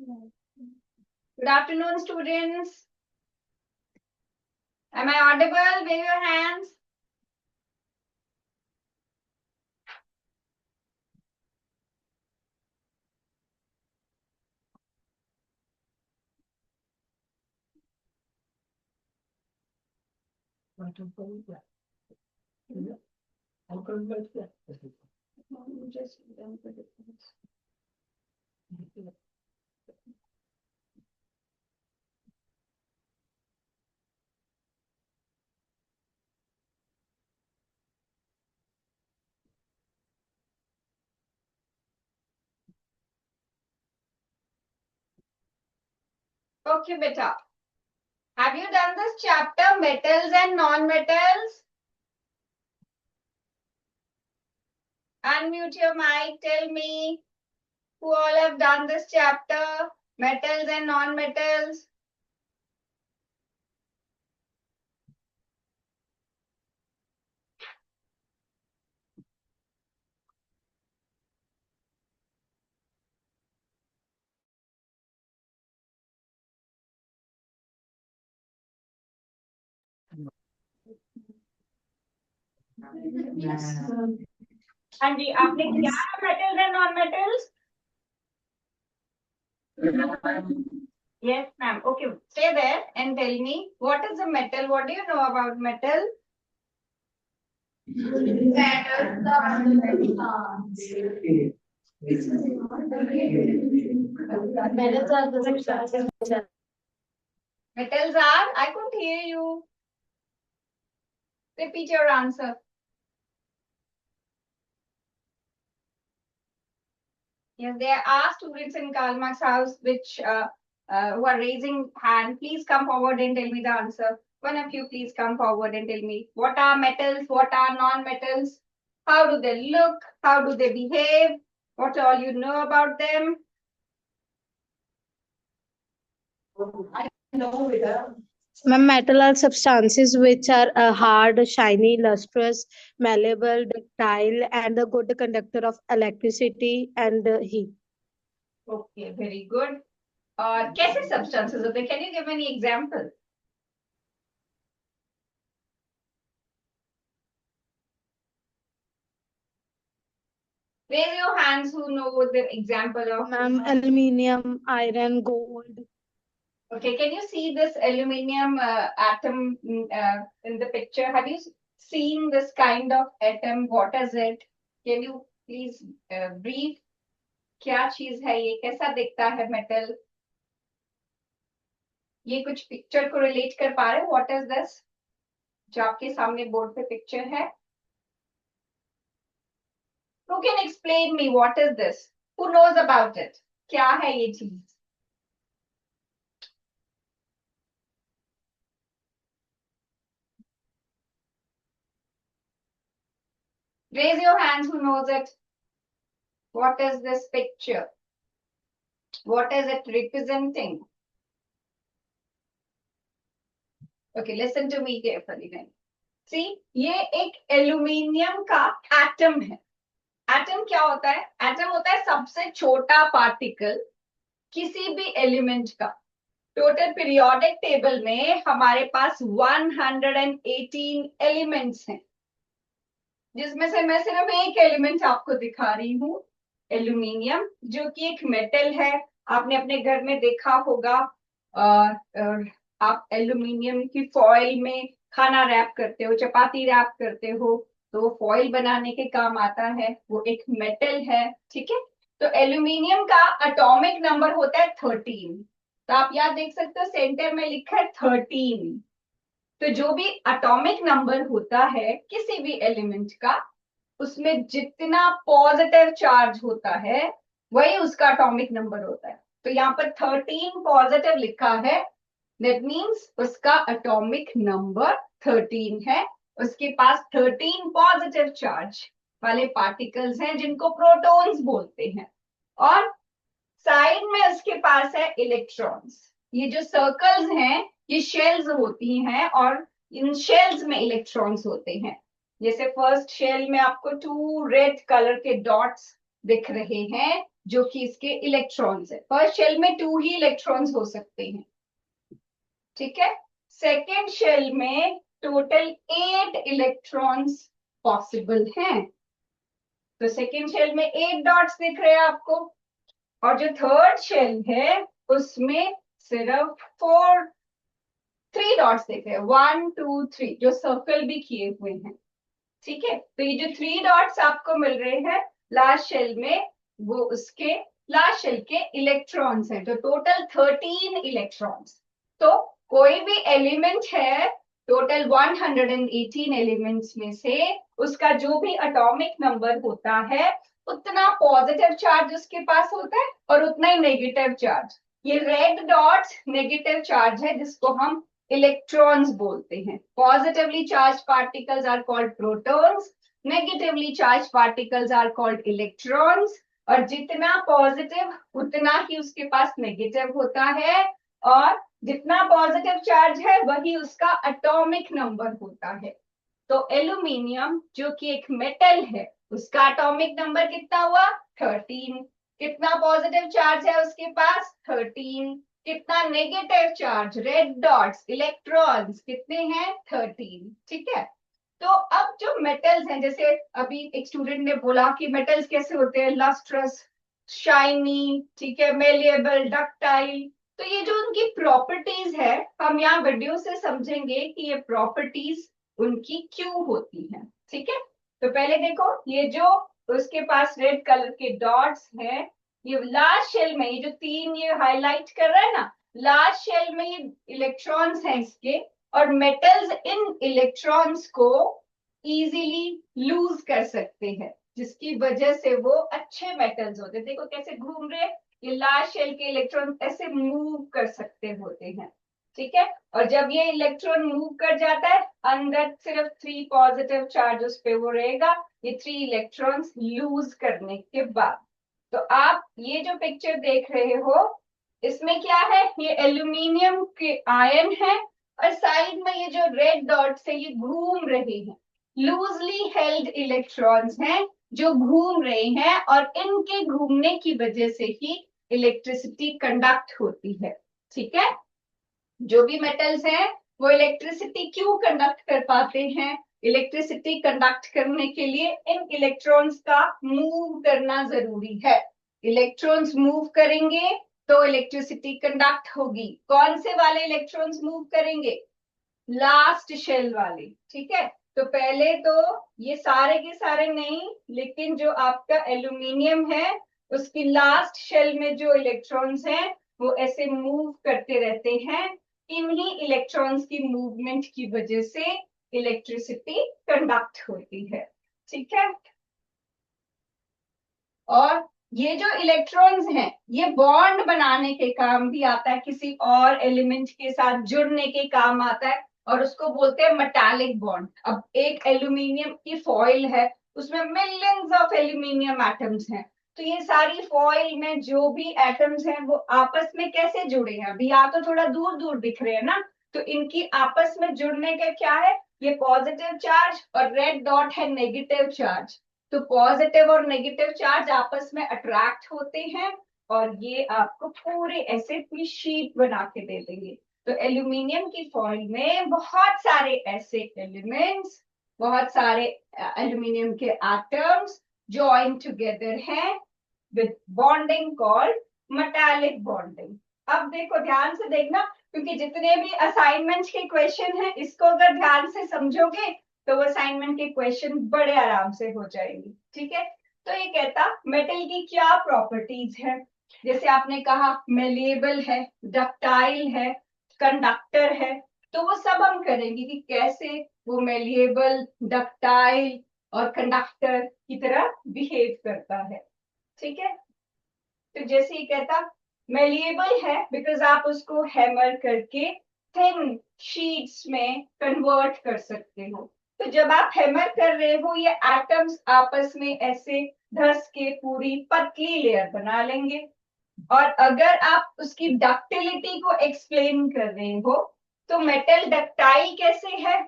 Good afternoon, students. Am I audible? Wave your hands. Okay, beta. Have you done this chapter, metals and non-metals? Unmute your mic. Tell me who all have done this chapter, metals and non-metals. हाँ जी, आपने किया metals and non-metals? Yes, ma'am. Okay, stay there and tell me what is a metal? What do you know about metal? Metals are? I couldn't hear you. Repeat your answer. Yes, there are students in Karl Marx house which who are raising hand. Please come forward and tell me the answer. One of you, please come forward and tell me what are metals, what are non-metals, how do they look, how do they behave, what all you know about them. I know it. Ma'am, metal are substances which are hard, shiny, lustrous, malleable, ductile, and a good conductor of electricity and heat. Okay, very good. कैसे substances होते हैं? Can you give any example? Raise your hands who know the example of. Ma'am, aluminium, iron, gold. Okay, can you see this aluminium atom in the picture? Have you seen this kind of atom? What is it? Can you please brief? क्या चीज है ये? कैसा दिखता है metal? ये कुछ picture को रिलेट कर पा रहे हो? What is this? जो आपके सामने बोर्ड पे पिक्चर है. Who can explain me what is this? Who knows about it? क्या है ये चीज? Raise your hands who knows it. What is this picture? What is it representing? Okay, listen to me carefully then. See, ये एक aluminium का atom है. Atom क्या होता है? एटम होता है सबसे छोटा पार्टिकल किसी भी एलिमेंट का. टोटल पीरियोडिक टेबल में हमारे पास 118 एलिमेंट्स हैं, जिसमें से मैं सिर्फ एक एलिमेंट आपको दिखा रही हूँ, एल्यूमिनियम, जो कि एक मेटल है. आपने अपने घर में देखा होगा. आप एल्यूमिनियम की फॉइल में खाना रैप करते हो, चपाती रैप करते हो, तो फॉइल बनाने के काम आता है. वो एक मेटल है. ठीक है. तो एल्यूमिनियम का एटॉमिक नंबर होता है 13. तो आप याद देख सकते हो सेंटर में लिखा है 13. तो जो भी एटॉमिक नंबर होता है किसी भी एलिमेंट का, उसमें जितना पॉजिटिव चार्ज होता है वही उसका एटॉमिक नंबर होता है. तो यहाँ पर 13 पॉजिटिव लिखा है. दैट मीन्स उसका एटॉमिक नंबर 13 है. उसके पास 13 पॉजिटिव चार्ज वाले पार्टिकल्स हैं जिनको प्रोटॉन्स बोलते हैं. और साइड में उसके पास है इलेक्ट्रॉन्स. ये जो सर्कल्स हैं ये शेल्स होती हैं और इन शेल्स में इलेक्ट्रॉन्स होते हैं. जैसे फर्स्ट शेल में आपको 2 रेड कलर के डॉट्स दिख रहे हैं, जो कि इसके इलेक्ट्रॉन्स है। फर्स्ट शेल में 2 ही इलेक्ट्रॉन्स हो सकते हैं, ठीक है। सेकेंड शेल में टोटल 8 इलेक्ट्रॉन्स पॉसिबल हैं। तो सेकेंड शेल में 8 डॉट्स दिख रहे हैं आपको, और जो थर्ड शेल है उसमें सिर्फ 3 डॉट्स दिख रहे हैं, 1 2 3, जो सर्कल भी किए हुए हैं, ठीक है। तो ये जो 3 डॉट्स आपको मिल रहे हैं लास्ट शेल में, वो उसके लास्ट शेल के इलेक्ट्रॉन्स हैं, जो टोटल 13 इलेक्ट्रॉन्स। तो कोई भी एलिमेंट है टोटल 118 एलिमेंट्स में से, उसका जो भी एटॉमिक नंबर होता है उतना पॉजिटिव चार्ज उसके पास होता है और उतना ही नेगेटिव चार्ज। ये रेड डॉट्स नेगेटिव चार्ज है, जिसको हम इलेक्ट्रॉन्स बोलते हैं। Positively charge particles are called protons, negatively charge particles are called electrons. और जितना पॉजिटिव उतना ही उसके पास नेगेटिव होता है, और जितना पॉजिटिव चार्ज है वही उसका एटॉमिक नंबर होता है। तो एल्यूमिनियम जो कि एक मेटल है, उसका एटॉमिक नंबर कितना हुआ? 13। कितना पॉजिटिव चार्ज है उसके पास? 13। कितना negative charge, red dots, electrons कितने हैं? 13, ठीक है। तो अब जो मेटल्स हैं, जैसे अभी एक स्टूडेंट ने बोला कि मेटल्स कैसे होते हैं, लस्ट्रस, शाइनी, ठीक है, मेलिएबल, डक्टाइल। तो ये जो उनकी प्रॉपर्टीज है, हम यहाँ वीडियो से समझेंगे कि ये प्रॉपर्टीज उनकी क्यों होती हैं, ठीक है। तो पहले देखो, ये जो उसके पास रेड कलर के डॉट्स हैं, ये लास्ट शेल में, ये जो 3 ये हाईलाइट कर रहा है ना, लास्ट शेल में ये इलेक्ट्रॉन्स हैं इसके, और मेटल्स इन इलेक्ट्रॉन्स को इजीली लूज कर सकते हैं, जिसकी वजह से वो अच्छे मेटल्स होते हैं। देखो कैसे घूम रहे हैं, ये लास्ट शेल के इलेक्ट्रॉन ऐसे मूव कर सकते होते हैं, ठीक है। और जब ये इलेक्ट्रॉन मूव कर जाता है, अंदर सिर्फ 3 पॉजिटिव चार्ज उस पे वो रहेगा, ये 3 इलेक्ट्रॉन्स लूज करने के बाद। तो आप ये जो पिक्चर देख रहे हो, इसमें क्या है? ये एल्यूमिनियम के आयन है, और साइड में ये जो रेड डॉट्स है ये घूम रहे हैं, लूजली हेल्ड इलेक्ट्रॉन्स हैं जो घूम रहे हैं, और इनके घूमने की वजह से ही इलेक्ट्रिसिटी कंडक्ट होती है, ठीक है। जो भी मेटल्स हैं वो इलेक्ट्रिसिटी क्यों कंडक्ट कर पाते हैं? इलेक्ट्रिसिटी कंडक्ट करने के लिए इन इलेक्ट्रॉन्स का मूव करना जरूरी है। इलेक्ट्रॉन्स मूव करेंगे तो इलेक्ट्रिसिटी कंडक्ट होगी। कौन से वाले इलेक्ट्रॉन्स मूव करेंगे? लास्ट शेल वाले, ठीक है। तो पहले तो ये सारे के सारे नहीं, लेकिन जो आपका एल्यूमिनियम है उसकी लास्ट शेल में जो इलेक्ट्रॉन्स हैं वो ऐसे मूव करते रहते हैं। इन्हीं इलेक्ट्रॉन्स की मूवमेंट की वजह से इलेक्ट्रिसिटी कंडक्ट होती है, ठीक है। और ये जो इलेक्ट्रॉन्स हैं ये बॉन्ड बनाने के काम भी आता है, किसी और एलिमेंट के साथ जुड़ने के काम आता है, और उसको बोलते हैं मेटालिक बॉन्ड। अब एक एल्यूमिनियम की फॉइल है, उसमें मिलियंस ऑफ एल्यूमिनियम एटम्स हैं, तो ये सारी फॉइल में जो भी एटम्स हैं वो आपस में कैसे जुड़े हैं? अभी या तो थोड़ा दूर दूर दिख रहे हैं ना, तो इनकी आपस में जुड़ने का क्या है? ये पॉजिटिव चार्ज, और रेड डॉट है नेगेटिव चार्ज। तो पॉजिटिव और नेगेटिव चार्ज आपस में अट्रैक्ट होते हैं, और ये आपको पूरे ऐसे पूरी शीट बना के दे देंगे। तो एल्यूमिनियम की फॉइल में बहुत सारे ऐसे एलिमेंट्स, बहुत सारे एल्यूमिनियम के एटम्स ज्वाइन टुगेदर हैं with bonding called metallic bonding. अब देखो ध्यान से देखना, क्योंकि जितने भी असाइनमेंट के क्वेश्चन हैं इसको अगर ध्यान से समझोगे तो वो असाइनमेंट के क्वेश्चन बड़े आराम से हो जाएंगे, ठीक है। तो ये कहता मेटल की क्या प्रॉपर्टीज है, जैसे आपने कहा मेलिएबल है, डक्टाइल है, कंडक्टर है। तो वो सब हम करेंगे कि कैसे वो मेलिएबल, डक्टाइल और कंडक्टर की तरह बिहेव करता है, ठीक है। तो जैसे ही कहता मेलिएबल है बिकॉज आप उसको हैमर करके थिन शीट्स में कन्वर्ट कर सकते हो। तो जब आप हैमर कर रहे हो ये एटम्स आपस में ऐसे धस के पूरी पतली लेयर बना लेंगे। और अगर आप उसकी डक्टिलिटी को एक्सप्लेन कर रहे हो तो मेटल डक्टाइल कैसे है?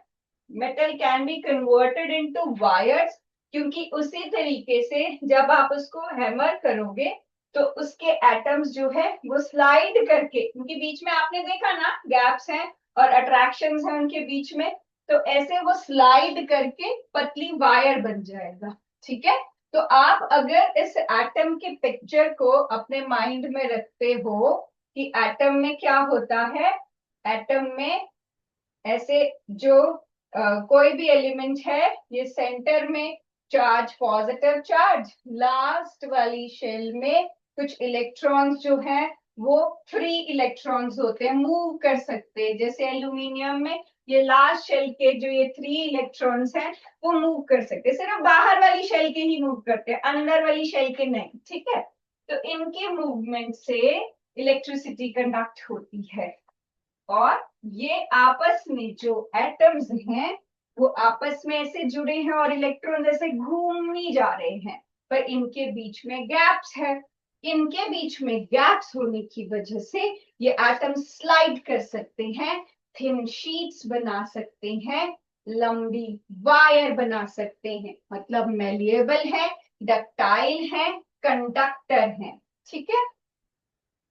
Metal can be converted into wires, क्योंकि उसी तरीके से जब आप उसको हैमर करोगे तो उसके एटम्स जो है वो स्लाइड करके, उनके बीच में आपने देखा ना गैप्स हैं और अट्रैक्शंस हैं उनके बीच में, तो ऐसे वो स्लाइड करके पतली वायर बन जाएगा। ठीक है, तो आप अगर इस एटम के पिक्चर को अपने माइंड में रखते हो कि एटम में क्या होता है, एटम में ऐसे जो कोई भी एलिमेंट है, ये सेंटर में चार्ज, पॉजिटिव चार्ज, लास्ट वाली शेल में कुछ इलेक्ट्रॉन्स जो हैं वो फ्री इलेक्ट्रॉन्स होते हैं, मूव कर सकते हैं। जैसे एल्यूमिनियम में ये लास्ट शेल के जो ये 3 इलेक्ट्रॉन्स हैं वो मूव कर सकते हैं, सिर्फ बाहर वाली शेल के ही मूव करते हैं, अंदर वाली शेल के नहीं। ठीक है, तो इनके मूवमेंट से इलेक्ट्रिसिटी कंडक्ट होती है। और ये आपस में जो एटम्स हैं वो आपस में ऐसे जुड़े हैं और इलेक्ट्रॉन ऐसे घूमने जा रहे हैं, पर इनके बीच में गैप्स है। इनके बीच में गैप्स होने की वजह से ये एटम स्लाइड कर सकते हैं, थिन शीट्स बना सकते हैं, लंबी वायर बना सकते हैं, मतलब मेलिएबल है, डक्टाइल है, कंडक्टर है। ठीक है,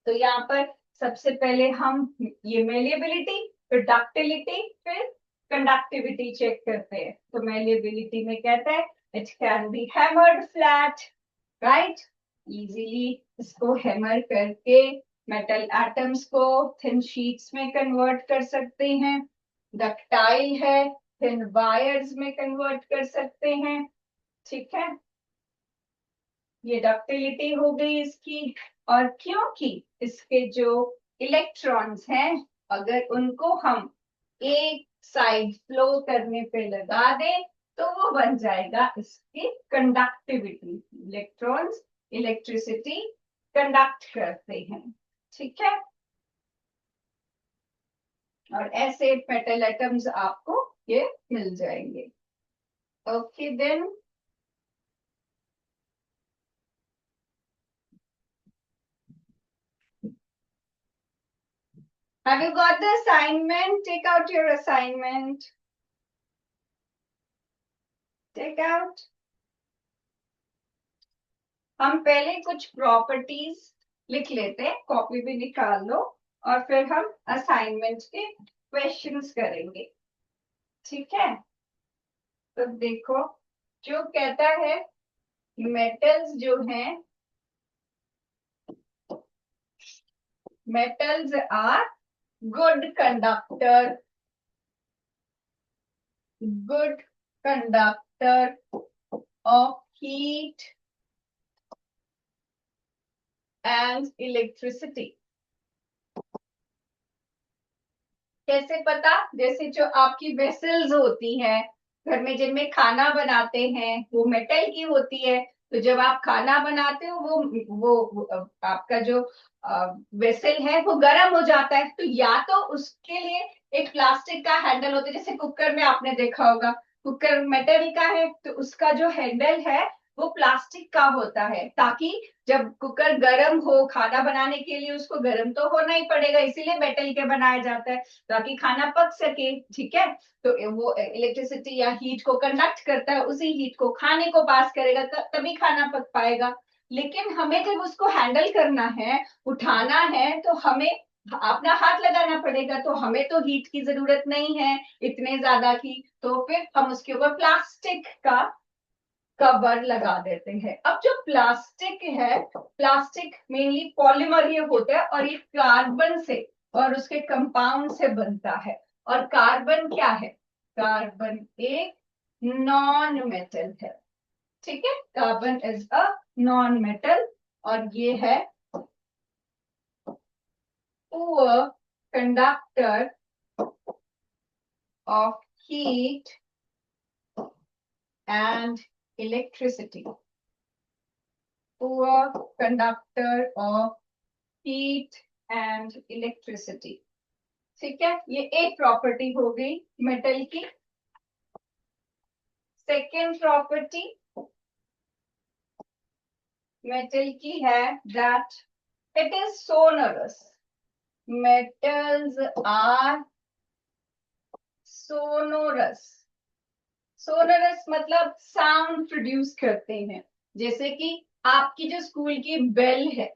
तो यहाँ पर सबसे पहले हम ये मेलिएबिलिटी, फिर डक्टिलिटी, फिर कंडक्टिविटी चेक करते हैं। तो मेलिएबिलिटी में कहता है it can be hammered flat, right, easily इसको हैमर करके मेटल एटम्स को थिन शीट्स में कन्वर्ट कर सकते हैं। डक्टाइल है, थिन वायर्स में कन्वर्ट कर सकते हैं। ठीक है, ये डक्टिलिटी हो गई इसकी। और क्योंकि इसके जो इलेक्ट्रॉन्स हैं अगर उनको हम एक साइड फ्लो करने पे लगा दें तो वो बन जाएगा इसकी कंडक्टिविटी। इलेक्ट्रॉन्स इलेक्ट्रिसिटी कंडक्ट करते हैं। ठीक है, और ऐसे मेटल एटम्स आपको ये मिल जाएंगे। Okay then, have you got the assignment? Take out your assignment. Take out. हम पहले कुछ प्रॉपर्टीज लिख लेते हैं, कॉपी भी निकाल लो, और फिर हम असाइनमेंट के क्वेश्चंस करेंगे। ठीक है, तो देखो जो कहता है मेटल्स जो हैं, metals are good conductor, good conductor of heat and electricity. कैसे पता? जैसे जो आपकी वेसल्स होती हैं घर में जिनमें खाना बनाते हैं वो मेटल की होती है, तो जब आप खाना बनाते हो वो आपका जो वेसल है वो गर्म हो जाता है, तो या तो उसके लिए एक प्लास्टिक का हैंडल होता है, जैसे कुकर में आपने देखा होगा कुकर मेटल का है तो उसका जो हैंडल है वो प्लास्टिक का होता है, ताकि जब कुकर गर्म हो खाना बनाने के लिए उसको गर्म तो होना ही पड़ेगा, इसीलिए मेटल के बनाया जाता है ताकि खाना पक सके। ठीक है, तो वो इलेक्ट्रिसिटी या हीट को कंडक्ट करता है, उसी हीट को खाने को पास करेगा तभी खाना पक पाएगा। लेकिन हमें जब उसको हैंडल करना है, उठाना है, तो हमें अपना हाथ लगाना पड़ेगा, तो हमें तो हीट की जरूरत नहीं है इतने ज्यादा की, तो फिर हम उसके ऊपर प्लास्टिक का कवर लगा देते हैं। अब जो प्लास्टिक है, प्लास्टिक मेनली पॉलीमर ये होता है और ये कार्बन से और उसके कंपाउंड से बनता है। और कार्बन क्या है? कार्बन एक नॉन मेटल है। ठीक है, carbon is a non metal और ये है poor conductor of heat and electricity, poor conductor of heat and electricity। ठीक है, ये एक प्रॉपर्टी हो गई मेटल की। सेकेंड प्रॉपर्टी मेटल की है that it is sonorous. Metals are sonorous. Sonorous मतलब साउंड प्रोड्यूस करते हैं, जैसे कि आपकी जो स्कूल की बेल है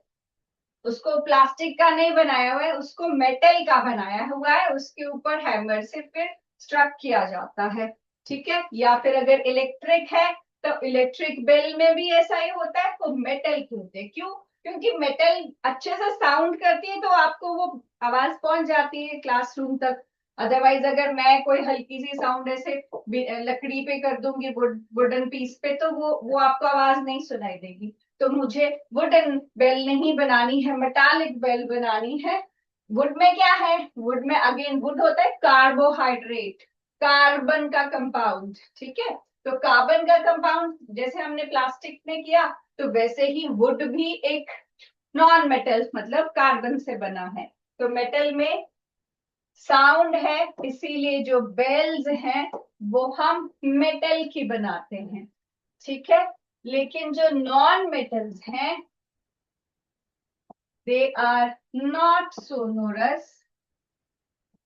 उसको प्लास्टिक का नहीं बनाया हुआ है, उसको मेटल का बनाया हुआ है, उसके ऊपर हैमर से फिर स्ट्रक किया जाता है। ठीक है, या फिर अगर इलेक्ट्रिक है तो इलेक्ट्रिक बेल में भी ऐसा ही होता है, तो मेटल के होते हैं। क्यों? क्योंकि मेटल अच्छे से साउंड करती है, तो आपको वो आवाज पहुंच जाती है क्लासरूम तक। अदरवाइज अगर मैं कोई हल्की सी साउंड ऐसे लकड़ी पे कर दूंगी, वुडन पीस पे, तो वो आपको आवाज नहीं सुनाई देगी। तो मुझे वुडन बेल नहीं बनानी है, मेटालिक बेल बनानी है। वुड में क्या है? वुड में अगेन वुड होता है कार्बोहाइड्रेट, कार्बन का कंपाउंड। ठीक है, तो कार्बन का कंपाउंड जैसे हमने प्लास्टिक में किया, तो वैसे ही वुड भी एक नॉन मेटल मतलब कार्बन से बना है। तो मेटल में साउंड है, इसीलिए जो बेल्स हैं वो हम मेटल की बनाते हैं। ठीक है, लेकिन जो नॉन मेटल्स हैं दे आर नॉट सोनोरस।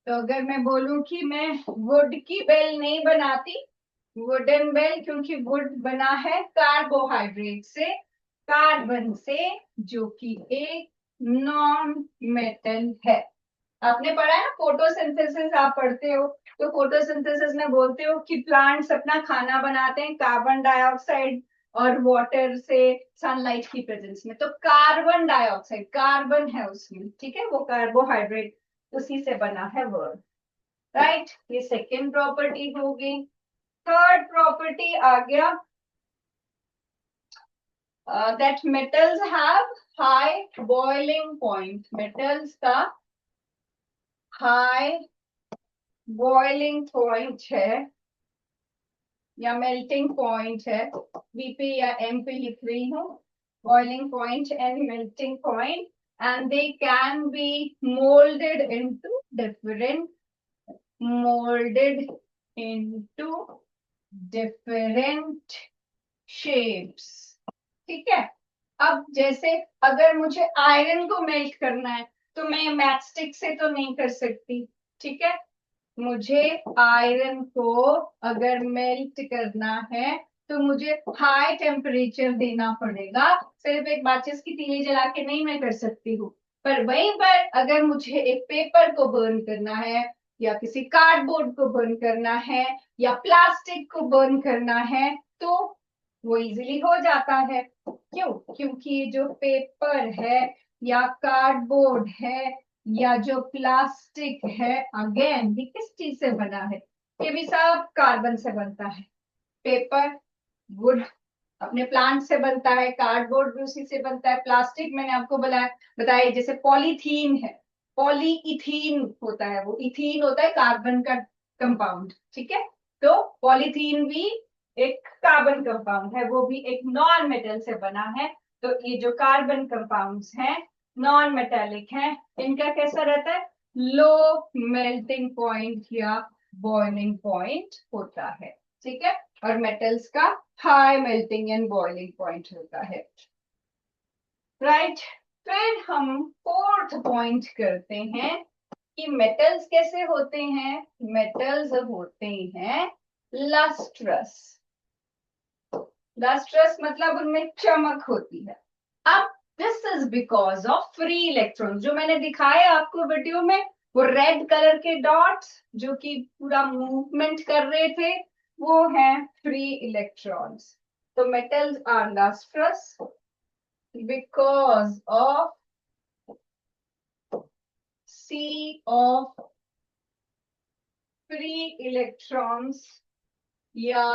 तो अगर मैं बोलूं कि मैं वुड की बेल नहीं बनाती, वुडन बेल, क्योंकि वुड बना है कार्बोहाइड्रेट से, कार्बन से, जो कि एक नॉन मेटल है। आपने पढ़ा है ना फोटोसिंथेसिस, आप पढ़ते हो तो फोटोसिंथेसिस में बोलते हो कि प्लांट्स अपना खाना बनाते हैं कार्बन डाइऑक्साइड और वाटर से, सनलाइट की प्रेजेंस में। तो कार्बन डाइऑक्साइड कार्बन है उसमें, ठीक है, वो कार्बोहाइड्रेट उसी से बना है वर्ड। राइट, ये सेकेंड प्रॉपर्टी होगी। थर्ड प्रॉपर्टी आ गया that metals have high boiling point. Metals का हाई बॉइलिंग पॉइंट है या मेल्टिंग पॉइंट है, बीपी या एमपी लिख रही हूँ, boiling point and melting point, and they can be moulded into different, moulded into different shapes. ठीक है, अब जैसे अगर मुझे आयरन को मेल्ट करना है तो मैं मैचस्टिक से तो नहीं कर सकती। ठीक है, मुझे आयरन को अगर मेल्ट करना है तो मुझे हाई टेम्परेचर देना पड़ेगा, सिर्फ एक माचिस की तीली जला के नहीं मैं कर सकती हूँ। पर वहीं पर अगर मुझे एक पेपर को बर्न करना है, या किसी कार्डबोर्ड को बर्न करना है, या प्लास्टिक को बर्न करना है, तो वो इजीली हो जाता है। क्यों? क्योंकि ये जो पेपर है या कार्डबोर्ड है या जो प्लास्टिक है, अगेन ये किस चीज से बना है? ये भी सब कार्बन से बनता है। पेपर, वुड अपने प्लांट से बनता है, कार्डबोर्ड भी उसी से बनता है, प्लास्टिक मैंने आपको बताया जैसे पॉलीथीन है, पॉलीइथीन होता है, वो इथीन होता है कार्बन का कंपाउंड। ठीक है, तो पॉलीथीन भी एक कार्बन कंपाउंड है, वो भी एक नॉन मेटल से बना है। तो ये जो कार्बन कंपाउंड्स हैं नॉन मेटेलिक हैं, इनका कैसा रहता है? लो मेल्टिंग पॉइंट या बॉइलिंग पॉइंट होता है। ठीक है, और मेटल्स का high melting and boiling point होता है। राइट, फिर हम फोर्थ पॉइंट करते हैं कि मेटल्स कैसे होते हैं। मेटल्स होते हैं लस्ट्रस। लस्ट्रस मतलब उनमें चमक होती है। अब this is because of free electrons, जो मैंने दिखाया आपको वीडियो में, वो रेड कलर के डॉट्स जो कि पूरा मूवमेंट कर रहे थे, वो हैं फ्री इलेक्ट्रॉन्स। तो metals are lustrous because of sea of free electrons या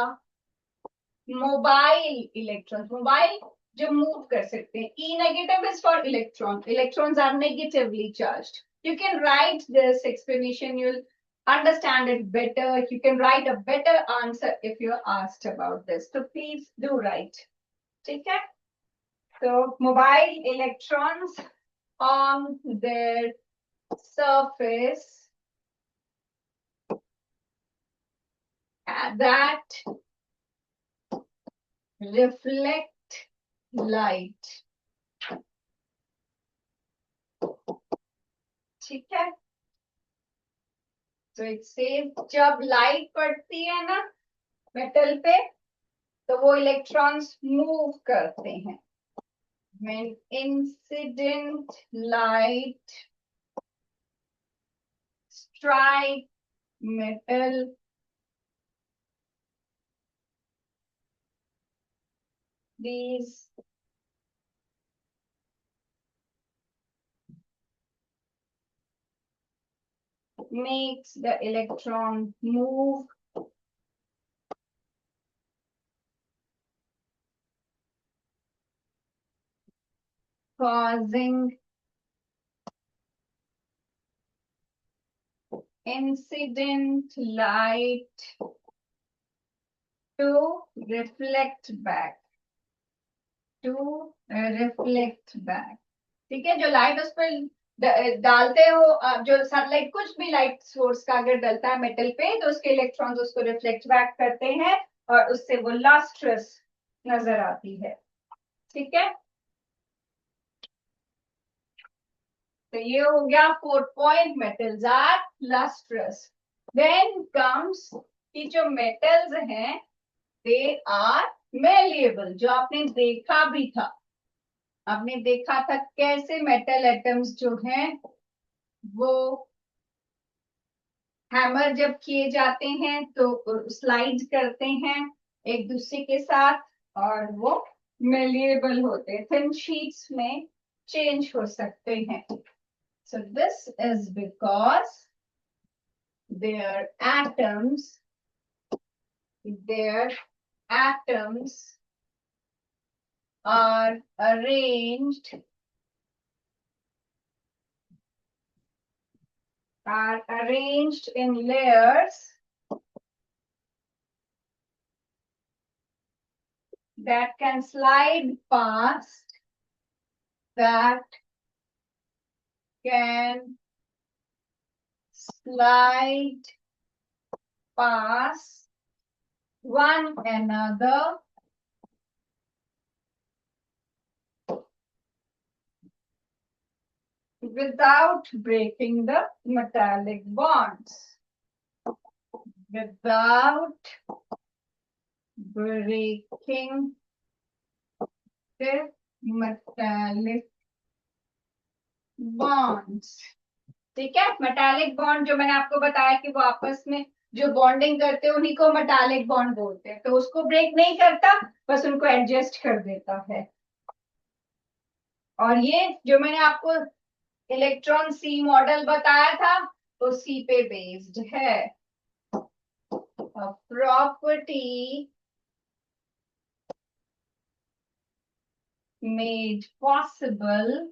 मोबाइल इलेक्ट्रॉन्स। मोबाइल जो मूव कर सकते हैं। E negative is for electron, electrons are negatively charged. You can write this explanation, you'll understand it better, you can write a better answer if you're asked about this, so please do write. ठीक है, so mobile electrons on their surface that reflect light. ठीक है, तो it says जब light पड़ती है ना metal पे, तो वो इलेक्ट्रॉन्स मूव करते हैं। when incident light strike metal, these makes the electron move, causing incident light to reflect back, to reflect back. ठीक है, जो लाइट उस पर डालते हो, जो सनलाइट कुछ भी लाइट सोर्स का अगर डलता है मेटल पे तो उसके इलेक्ट्रॉन्स उसको रिफ्लेक्ट बैक करते हैं और उससे वो लस्ट्रस नजर आती है। ठीक है, तो ये हो गया 4 point metals are lustrous. Then comes कि जो मेटल्स हैं दे आर मेलिएबल, जो आपने देखा भी था, आपने देखा था कैसे मेटल एटम्स जो हैं वो हैमर जब किए जाते हैं तो स्लाइड करते हैं एक दूसरे के साथ और वो मेलिएबल होते हैं, थिन शीट्स में चेंज हो सकते हैं। So this is because their atoms their atoms are arranged in layers that can slide past that can slide past one another without breaking the metallic bonds. Without breaking the metallic bonds. ठीक है, metallic bond जो मैंने आपको बताया कि वो आपस में जो बॉन्डिंग करते हैं उन्हीं को मेटालिक बॉन्ड बोलते हैं, तो उसको ब्रेक नहीं करता, बस उनको एडजस्ट कर देता है। और ये जो मैंने आपको इलेक्ट्रॉन सी मॉडल बताया था वो सी पे बेस्ड है। Property made possible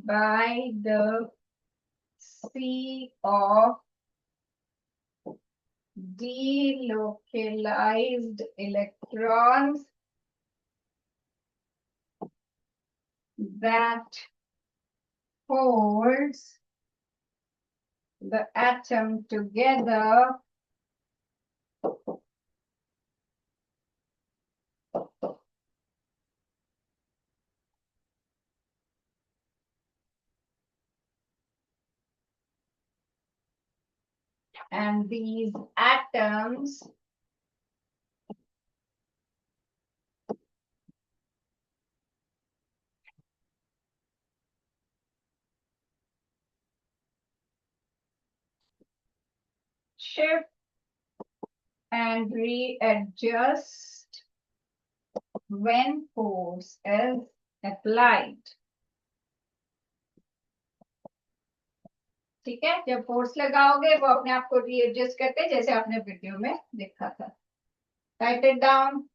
by the C of delocalized electrons that holds the atom together and these atoms shift and readjust when force is applied. ठीक है, जब फोर्स लगाओगे वो अपने आप को रीएडजस्ट करते हैं, जैसे आपने वीडियो में देखा था। Right it down.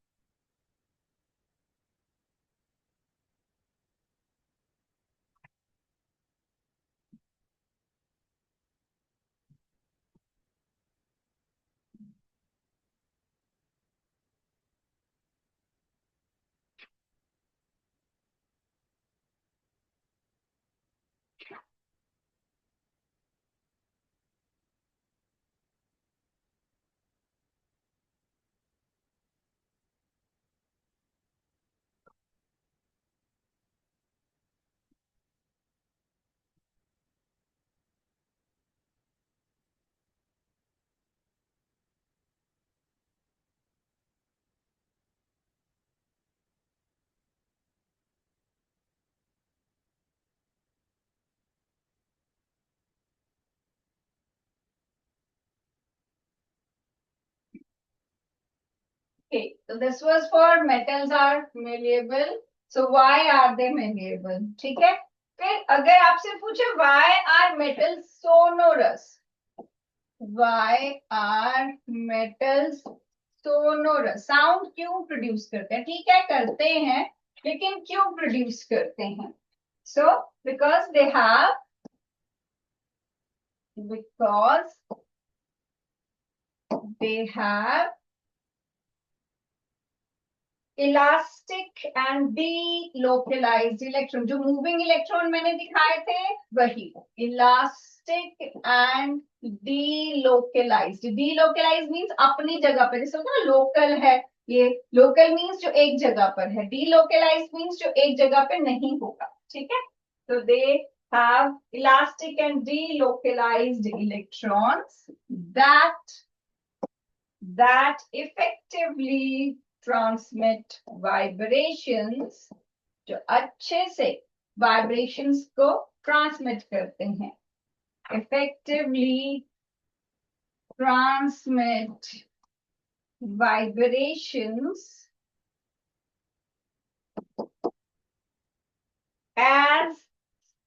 Okay, so this was for metals are malleable. So why are they malleable? ठीक है. फिर अगर आपसे पूछे why are metals sonorous? Why are metals sonorous? Sound क्यों प्रोड्यूस करते हैं? ठीक है करते हैं, लेकिन क्यों प्रोड्यूस करते हैं? So because they have elastic and delocalised electron. जो मूविंग इलेक्ट्रॉन मैंने दिखाए थे वही elastic and delocalised. Delocalised means अपनी जगह पर, जैसे होता है लोकल है, ये लोकल मींस जो एक जगह पर है, डीलोकलाइज्ड मींस जो एक जगह पे नहीं होगा. ठीक है, तो they have elastic and delocalised electrons that effectively transmit vibrations, जो अच्छे से vibrations को transmit करते हैं. Effectively transmit vibrations as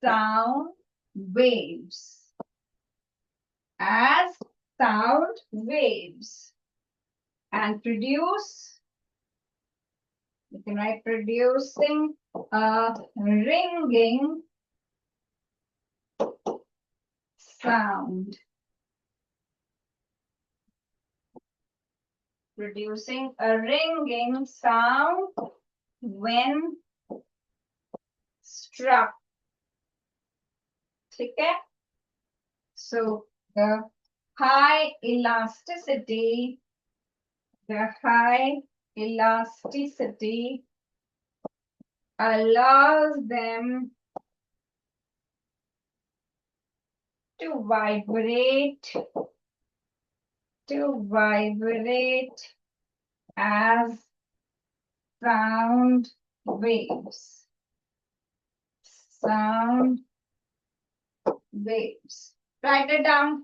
sound waves. As sound waves. And produce, you can write producing a ringing sound. Producing a ringing sound when struck. ठीक है? So the high elasticity allows them to vibrate as sound waves. Write it down.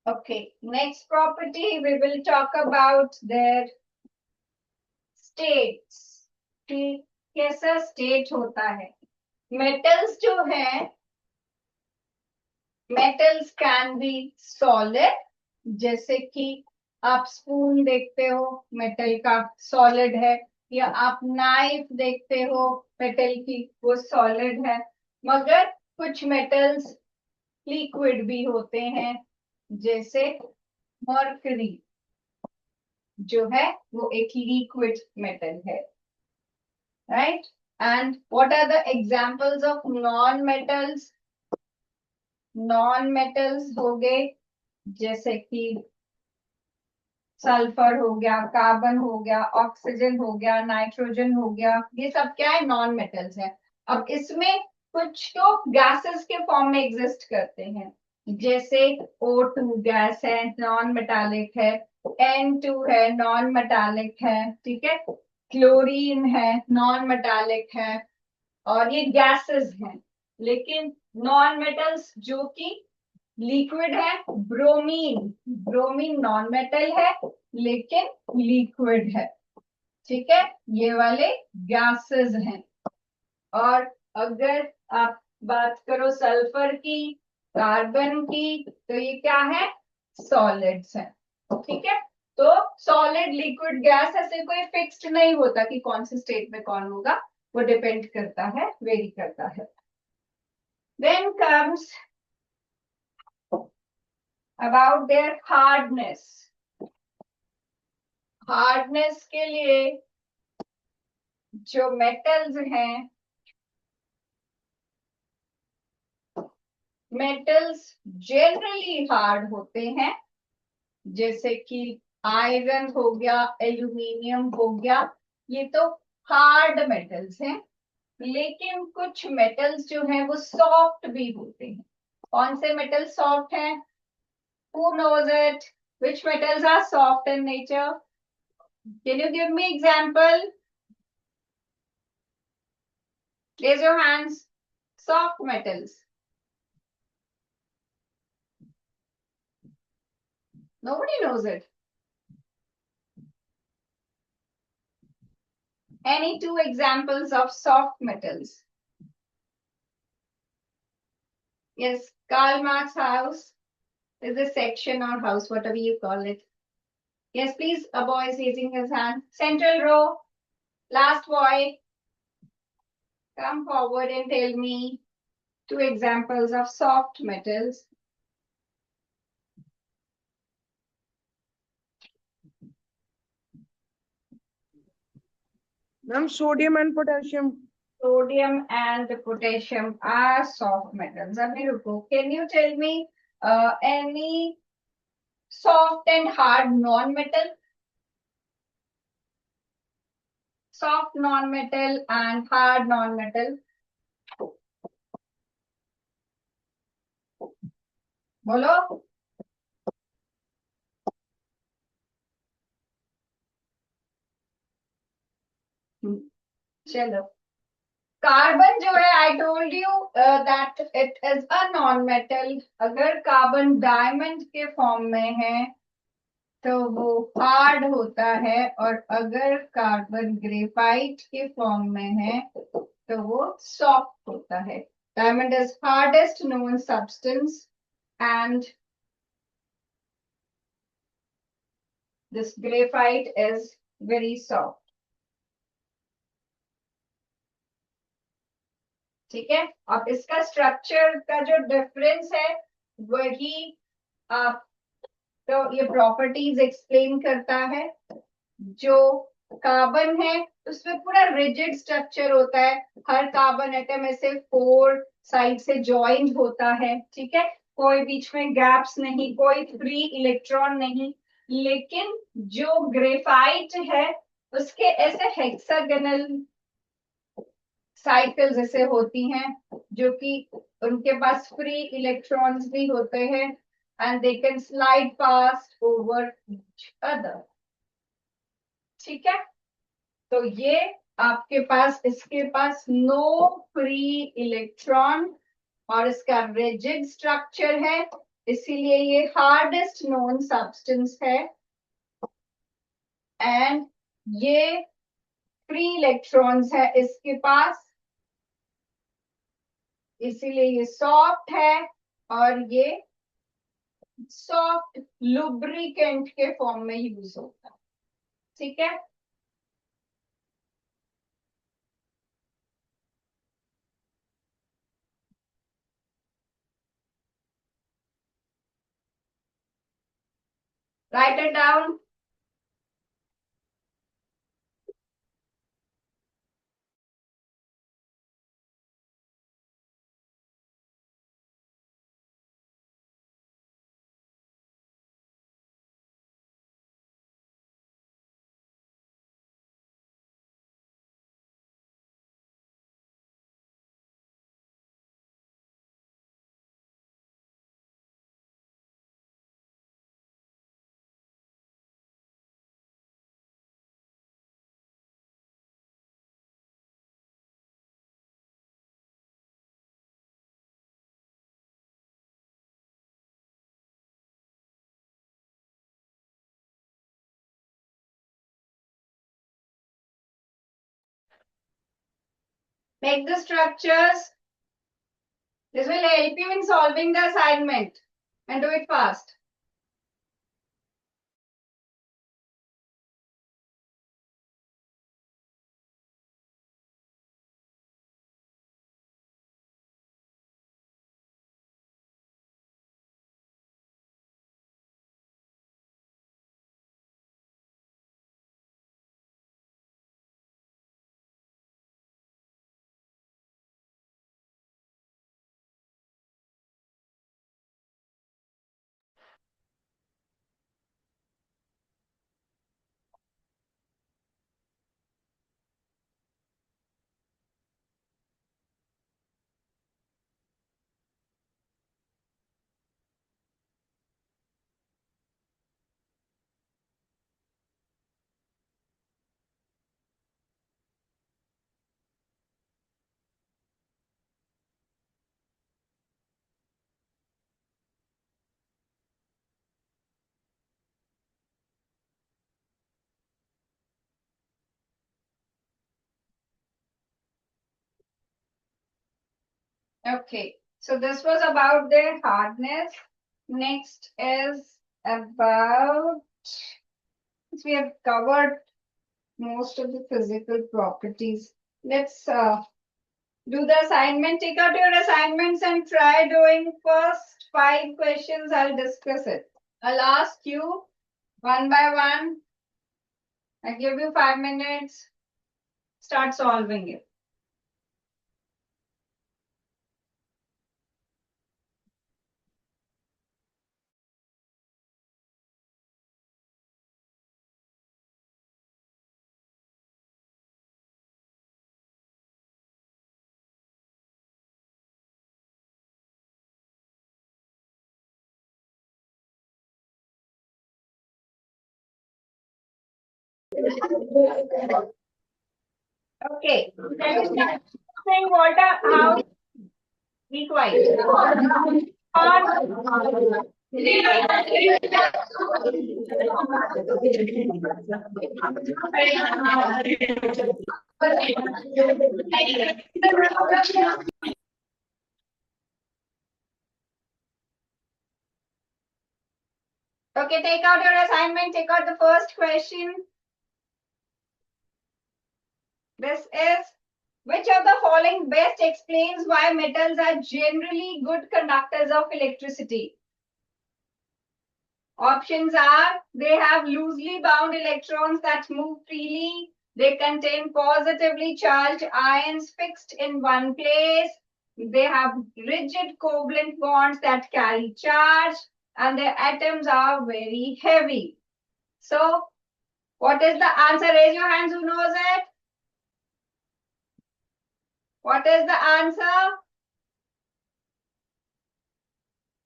Okay, next property we will talk about their states. कि कैसा state होता है. Metals जो है, metals can be solid, जैसे कि आप स्पून देखते हो मेटल का सॉलिड है, या आप नाइफ देखते हो मेटल की, वो सॉलिड है. मगर कुछ मेटल्स लिक्विड भी होते हैं, जैसे मर्करी जो है वो एक लिक्विड मेटल है. Right, and what are the examples of non metals? Non metals हो गए जैसे कि सल्फर हो गया, कार्बन हो गया, ऑक्सीजन हो गया, नाइट्रोजन हो गया. ये सब क्या है? नॉन मेटल्स है. अब इसमें कुछ तो गैसेस के फॉर्म में एग्जिस्ट करते हैं, जैसे O2 गैस है, नॉन मेटालिक है. N2 है, नॉन मेटालिक है. ठीक है, क्लोरीन है, नॉन मेटालिक है. और ये गैसेस हैं. लेकिन नॉन मेटल्स जो कि लिक्विड है, ब्रोमीन नॉन मेटल है लेकिन लिक्विड है. ठीक है, ये वाले गैसेस हैं. और अगर आप बात करो सल्फर की, कार्बन की, तो ये क्या है? सॉलिड्स हैं. ठीक है, तो सॉलिड लिक्विड गैस ऐसे कोई फिक्स्ड नहीं होता कि कौन से स्टेट में कौन होगा, वो डिपेंड करता है, वेरी करता है. Then comes about their hardness. Hardness के लिए जो मेटल्स हैं, मेटल्स जनरली हार्ड होते हैं, जैसे कि आयरन हो गया, एल्यूमिनियम हो गया, ये तो हार्ड मेटल्स हैं. लेकिन कुछ मेटल्स जो हैं वो सॉफ्ट भी होते हैं. कौन से मेटल सॉफ्ट हैं? Who knows it? Which metals are soft in nature? Can you give me example? Raise your hands. Soft metals. Nobody knows it. Any two examples of soft metals? Yes, Karl Marx house is a section or house, whatever you call it. Yes, please. A boy is raising his hand. Central row. Last boy. Come forward and tell me two examples of soft metals. Ma'am, sodium and potassium. Sodium and potassium are soft metals. Abhi ruko. Can you tell me any soft and hard non-metal? Soft non-metal and hard non-metal. बोलो. चलो. Carbon जो है, I told you that it is a non metal. अगर carbon diamond के form में है तो वो हार्ड होता है, और अगर कार्बन ग्रेफाइट के फॉर्म में है तो वो सॉफ्ट होता है. Diamond is hardest known substance and this graphite is very soft. ठीक है. अब इसका स्ट्रक्चर का जो डिफरेंस है वही आप, तो ये प्रॉपर्टीज एक्सप्लेन करता है. जो कार्बन है उसमें पूरा रिजिड स्ट्रक्चर होता है. हर कार्बन एटम ऐसे 4 साइड से ज्वाइंट होता है. ठीक है. कोई बीच में गैप्स नहीं, कोई फ्री इलेक्ट्रॉन नहीं. लेकिन जो ग्रेफाइट है उसके ऐसे हेक्सागोनल साइकिल्स ऐसे होती हैं, जो कि उनके पास फ्री इलेक्ट्रॉन्स भी होते हैं, and they can slide past over each other. ठीक है. तो ये आपके पास, इसके पास नो फ्री इलेक्ट्रॉन और इसका रिजिड स्ट्रक्चर है, इसीलिए ये हार्डेस्ट नोन सब्सटेंस है. एंड ये फ्री इलेक्ट्रॉन्स है इसके पास, इसीलिए ये सॉफ्ट है, और ये सॉफ्ट लुब्रिकेंट के फॉर्म में यूज होता है. ठीक है. Right it down. Make the structures. This will help you in solving the assignment, and do it fast. Okay, so this was about their hardness. Next is about, we have covered most of the physical properties. Let's do the assignment. Take out your assignments and try doing first 5 questions. I'll discuss it. I'll ask you one by one. I give you 5 minutes. Start solving it. Okay. Saying water, how? Be quiet. Okay, take out your assignment. Take out the first question. This is, which of the following best explains why metals are generally good conductors of electricity? Options are, they have loosely bound electrons that move freely. They contain positively charged ions fixed in one place. They have rigid covalent bonds that carry charge, and their atoms are very heavy. So, what is the answer? Raise your hands who knows it. What is the answer?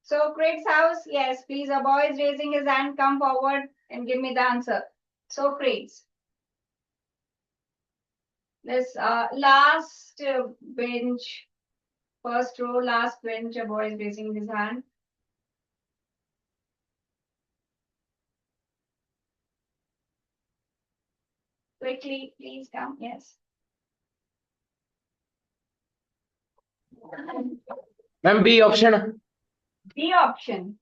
Socrates' house? Yes, please. A boy is raising his hand. Come forward and give me the answer. Socrates. This last bench, first row, last bench, a boy is raising his hand. Quickly, please come. Yes. Ma'am, B option. B option.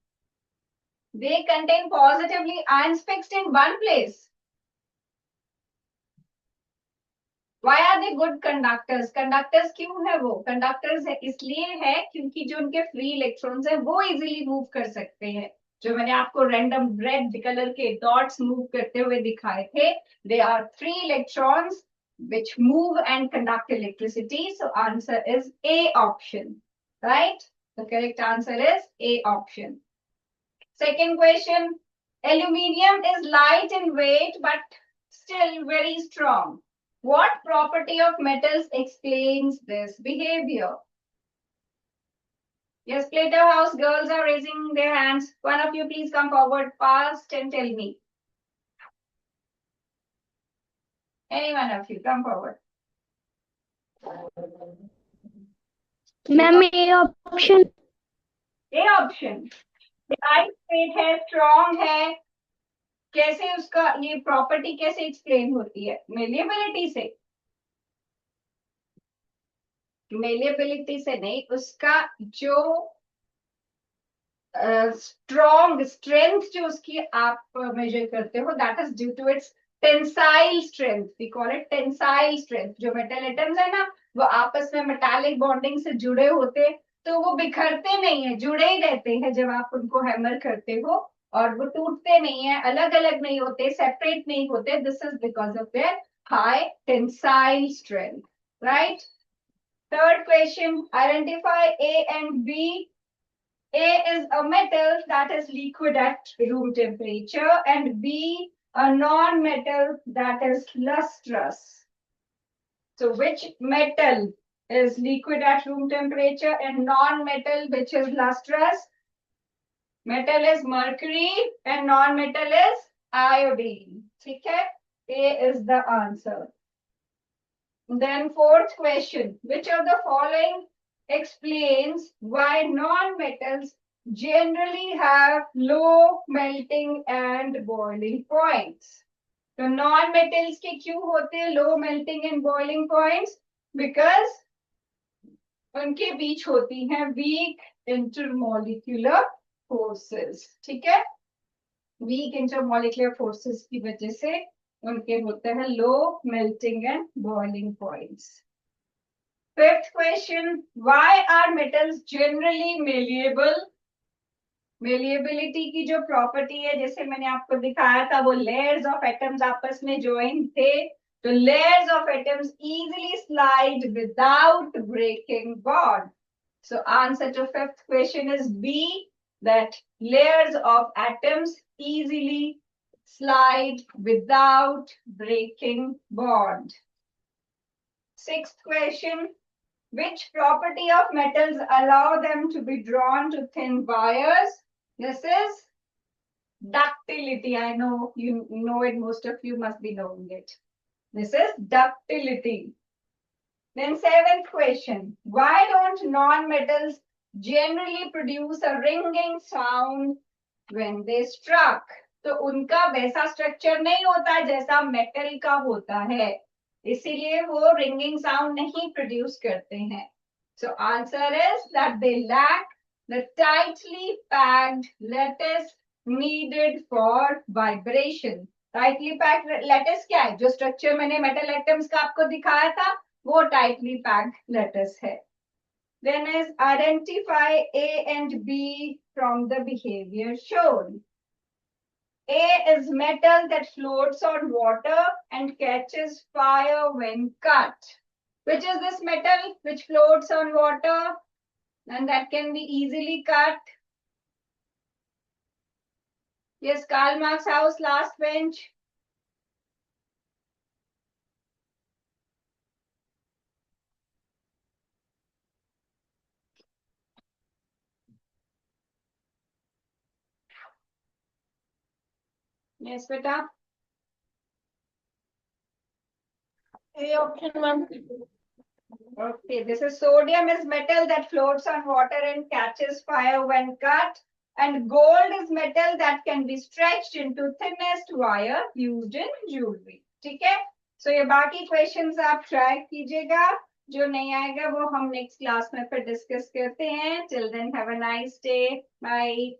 They contain positively ions fixed in one place. Why are they good conductors? Conductors क्यों है वो? Conductors इसलिए है क्योंकि जो उनके free electrons है वो easily move कर सकते हैं. जो मैंने आपको random red color के dots move करते हुए दिखाए थे, they are free electrons which move and conduct electricity. So answer is A option, right? The correct answer is A option. Second question, aluminium is light in weight but still very strong. What property of metals explains this behavior? Yes, Plato House girls are raising their hands. One of you please come forward fast and tell me. Any one of you, come forward. Ma'am A option. A option. Light weight है, strong है. कैसे उसका ये property कैसे explain होती है? Malleability से. Malleability से नहीं, उसका जो स्ट्रॉन्ग स्ट्रेंथ जो उसकी आप मेजर करते हो, that is due to its tensile strength. We call it tensile strength. जो मेटल एटम्स है ना, वो आपस में मेटालिक बॉन्डिंग से जुड़े होते, तो वो बिखरते नहीं है, जुड़े ही रहते हैं जब आप उनको हैमर करते हो, और वो टूटते नहीं है, अलग अलग नहीं होते, सेपरेट नहीं होते. This is because of their high tensile strength, right? Third question, identify A and B. A is a metal that is liquid at room temperature, and B a non-metal that is lustrous. So which metal is liquid at room temperature and non-metal which is lustrous? Metal is mercury and non-metal is iodine. Okay? A is the answer. Then fourth question, which of the following explains why non-metals generally have low melting and boiling points? So non-metals के क्यों होते हैं low melting and boiling points? Because उनके बीच होती हैं week intermolecular forces. ठीक है, week intermolecular forces की वजह से उनके होते हैं low melting and boiling points. Fifth question, why are metals generally malleable? Malleability की जो प्रॉपर्टी है, जैसे मैंने आपको दिखाया था, वो लेयर्स ऑफ एटम्स आपस में ज्वाइन थे, तो layers of atoms easily slide without breaking bond. So answer to fifth question is B, that layers of atoms easily slide without breaking bond. Sixth question, which property of metals allow them to be drawn to thin wires? This is ductility. I know you know it, most of you must be knowing it. This is ductility. Then seventh question, why don't non-metals generally produce a ringing sound when they struck? तो उनका वैसा structure नहीं होता जैसा metal का होता है, इसीलिए वो रिंगिंग साउंड नहीं प्रोड्यूस करते हैं. So answer is that they lack the tightly packed lattice needed for vibration. tightly packed lattice क्या है? जो स्ट्रक्चर मैंने मेटल एटम्स का आपको दिखाया था वो tightly packed lattice है. Then is identify A and B from the behavior shown. A is metal that floats on water and catches fire when cut. Which is this metal which floats on water and that can be easily cut? Yes, Karl Marx house, last bench. Yes, beta. A option, ma'am. Okay, this is sodium is metal that floats on water and catches fire when cut. And gold is metal that can be stretched into thinnest wire used in jewelry. ठीक है? So ये बाकी questions आप try कीजिएगा. जो नहीं आएगा वो हम next class में फिर discuss करते हैं. Till then, have a nice day. Bye.